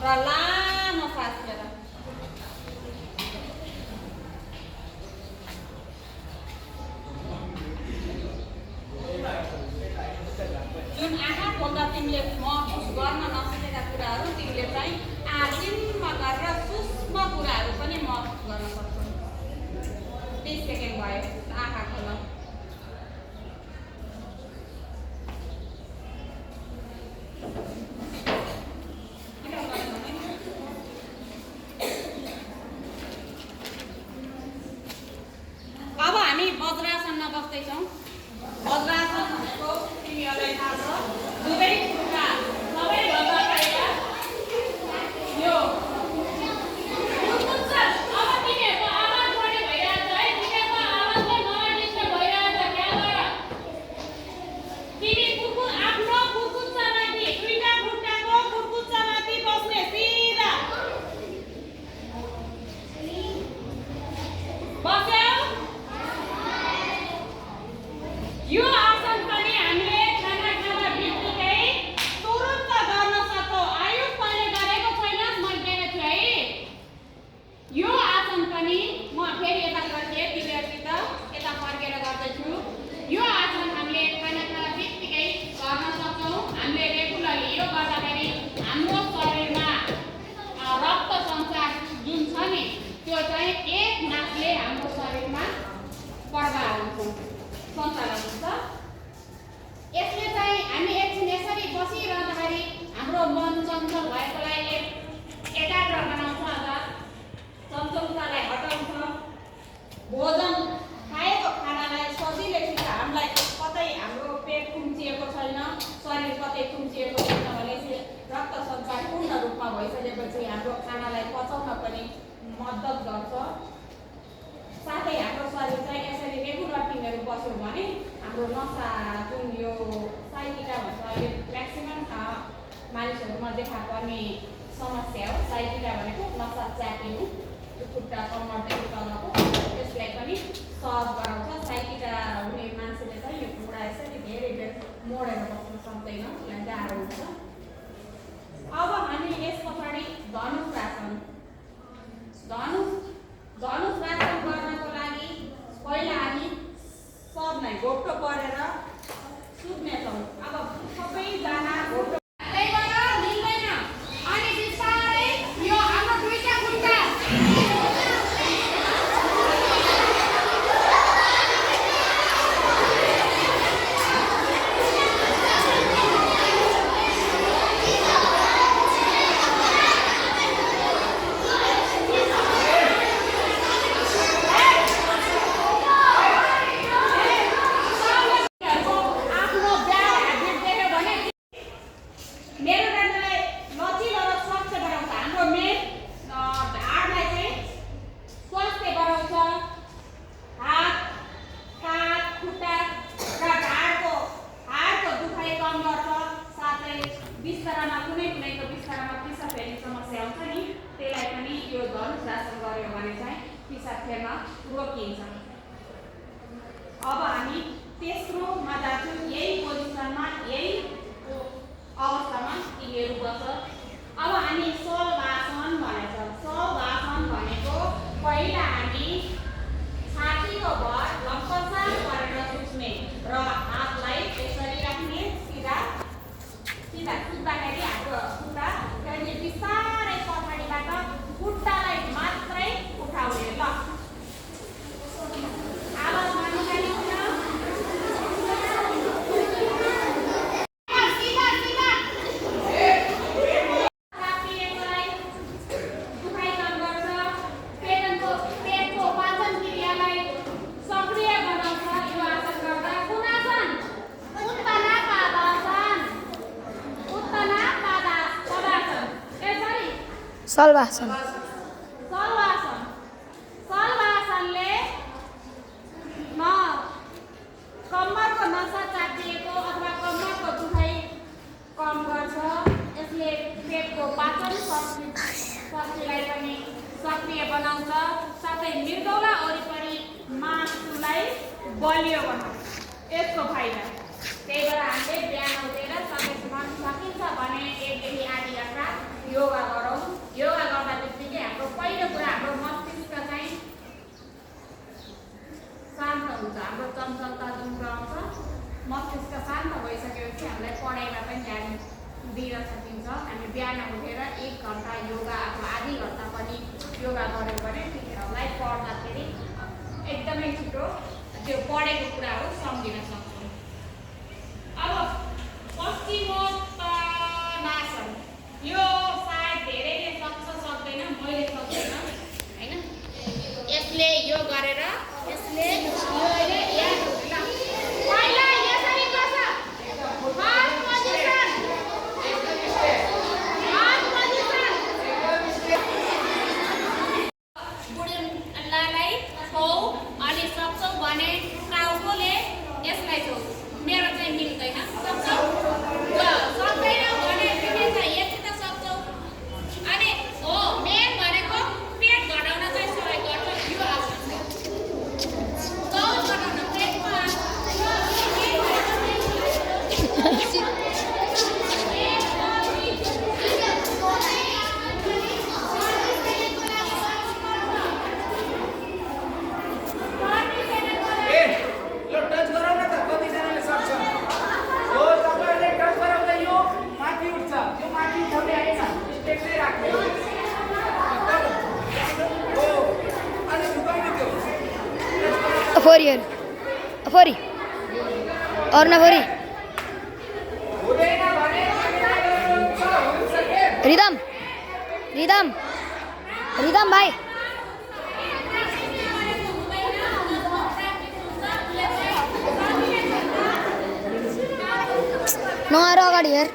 र लामो सास लिएर जुन आँखा खोल्दा तिमीले महसुस गर्न नसकेका कुराहरू तिमीले चाहिँ आदिममा गरेर सूक्ष्म कुराहरू पनि महसुस गर्न सक्छौ। 30 सेकेन्ड भयो। आँखा खोल। अब हामी वज्रासनमा बस्दैछौँ। वज्रासन भनेको तिमीहरूलाई थाहा छ, दुवै खुट्टा सबैभन्दा पहिला यो सञ्चालन हुन्छ। यसले चाहिँ हामी एकछिन यसरी बसिरहँदाखेरि हाम्रो मन चञ्चल भएकोलाई एकाग्र बनाउँछ अथवा चञ्चलतालाई हटाउँछ। भोजन खाएको खानालाई सजिलैसित हामीलाई कतै हाम्रो पेट खुम्चिएको छैन, शरीर कतै खुम्चिएको छैन भने रक्त सञ्चार पूर्ण रूपमा भइसकेपछि हाम्रो खानालाई पचाउन पनि मद्दत गर्छ। साथै हाम्रो शरीर चाहिँ यसरी रेगुलर तिमीहरू बस्यो भने हाम्रो नसा जुन यो साइटिका भन्छ, अहिले म्याक्सिमम मानिसहरूमा देखा पर्ने समस्या हो। साइटिका भनेको नसा च्यापिनु, खुट्टा कम्मरदेखि तलको, त्यसलाई पनि सहज गराउँछ। साइटिका हुने मान्छेले चाहिँ यो खुट्टा यसरी धेरै बेर मोडेर बस्न सक्दैन, यसलाई गाह्रो हुन्छ। अब हामी यस पछाडि धनुषासन। धनुषासन गर्नको लागि पहिला हामी सब नै घोप्टो परेर सुत्नेछौँ। अब सबैजना घोप्टो मिल्दैन अनि बिस्तारै यो हाम्रो दुईटा खुट्टा बिस्तारामा कुनै बिस्तारामा पिसाब फेर्ने समस्या हुन्छ नि, त्यसलाई पनि यो धनुषासन गर्यो भने चाहिँ पिसाब फेर्न रोकिन्छ। अब हामी तेस्रोमा जान्छौँ। यही पोजिसनमा, यही अवस्थामा तिमीहरू बस। अब हामी शलभासन भन्छ। शलभासन भनेको पहिला हामी छातीको भर लम्पसार गरेर सुत्ने र हातलाई यसरी राख्ने, सिधा सुत्दाखेरि हाम्रो खुट्टा त्यहाँदेखि बिस्तारै पछाडिबाट खुट्टालाई मात्रै उठाउने। ल आवाज मान्नु शलभासन। शलभासनले कम्मरको नसा चाटिएको अथवा कम्मरको दुखाइ कम गर्छ। यसले पेटको पाचन शक्तिलाई पनि सक्रिय बनाउँछ। साथै मृगौला वरिपरि मासुलाई बलियो बनाउँछ। यसको फाइदा त्यही भएर हामीले बिहान उठेर सकेसम्म सकिन्छ भने 1 देखि आधी घण्टा योगा गरौँ। योगा गर्दा बित्तिकै हाम्रो पहिलो कुरा हाम्रो मस्तिष्क चाहिँ शान्त हुन्छ, हाम्रो चञ्चलता जुन रहन्छ मस्तिष्क शान्त भइसकेपछि हामीलाई पढाइमा पनि ध्यान दिन सकिन्छ। हामी बिहान उठेर 1 घन्टा योगा अथवा आधी घन्टा पनि योगा गऱ्यौँ भने हामीलाई पढ्दाखेरि एकदमै छिटो त्यो पढेको कुराहरू सम्झिन सक्छौँ। अब पश्चिमोत्तानासन यो सायद धेरैले सक्छ सक्दैन, मैले सक्दैन हैन। यसले यो गरेर यसले याद हुन्छ। पहिला यसरी बस, फर्स्ट पोजिसन, बुढीलाई छौ अनि सक्छौ भने टाउकोले यसलाई छौ। मेरो चाहिँ मिल्दैन, सक्छौ सक्दैन भने तिमी चाहिँ यति त सक्छौ। अनि हो मेन भनेको पेट घटाउन चाहिँ सहयोग गर्छ यो आसन। तौल घटाउन पेटको फोरी और ना फोरी रिदम रिदम रिदम भाई नआएर अगाडि हेर।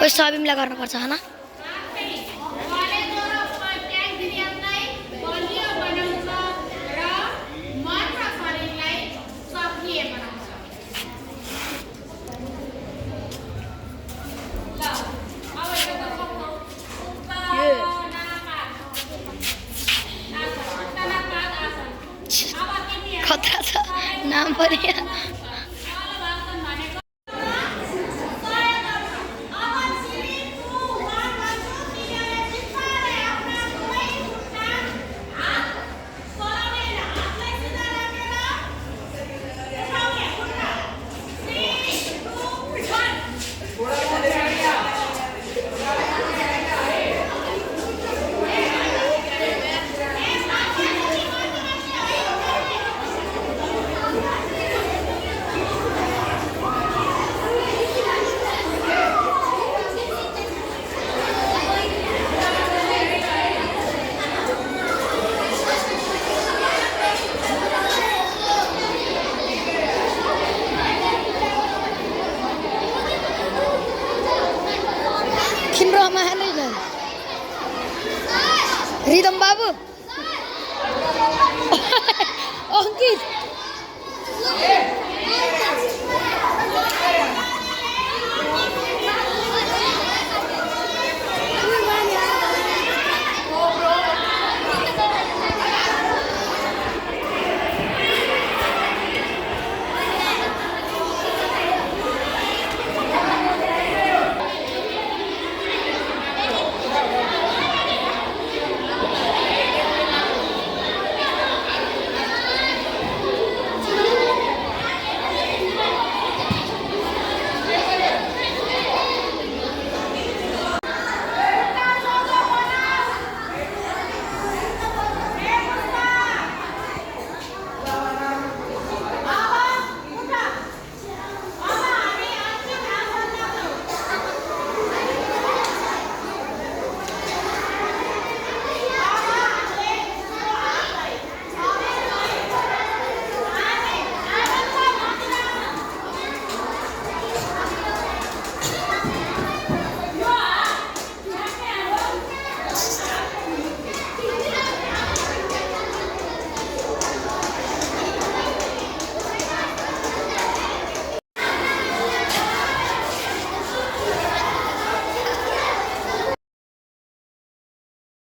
साबिमलाई गर्नुपर्छ हैन। खतरा छ नाम पनि रिदम बाबू अंकित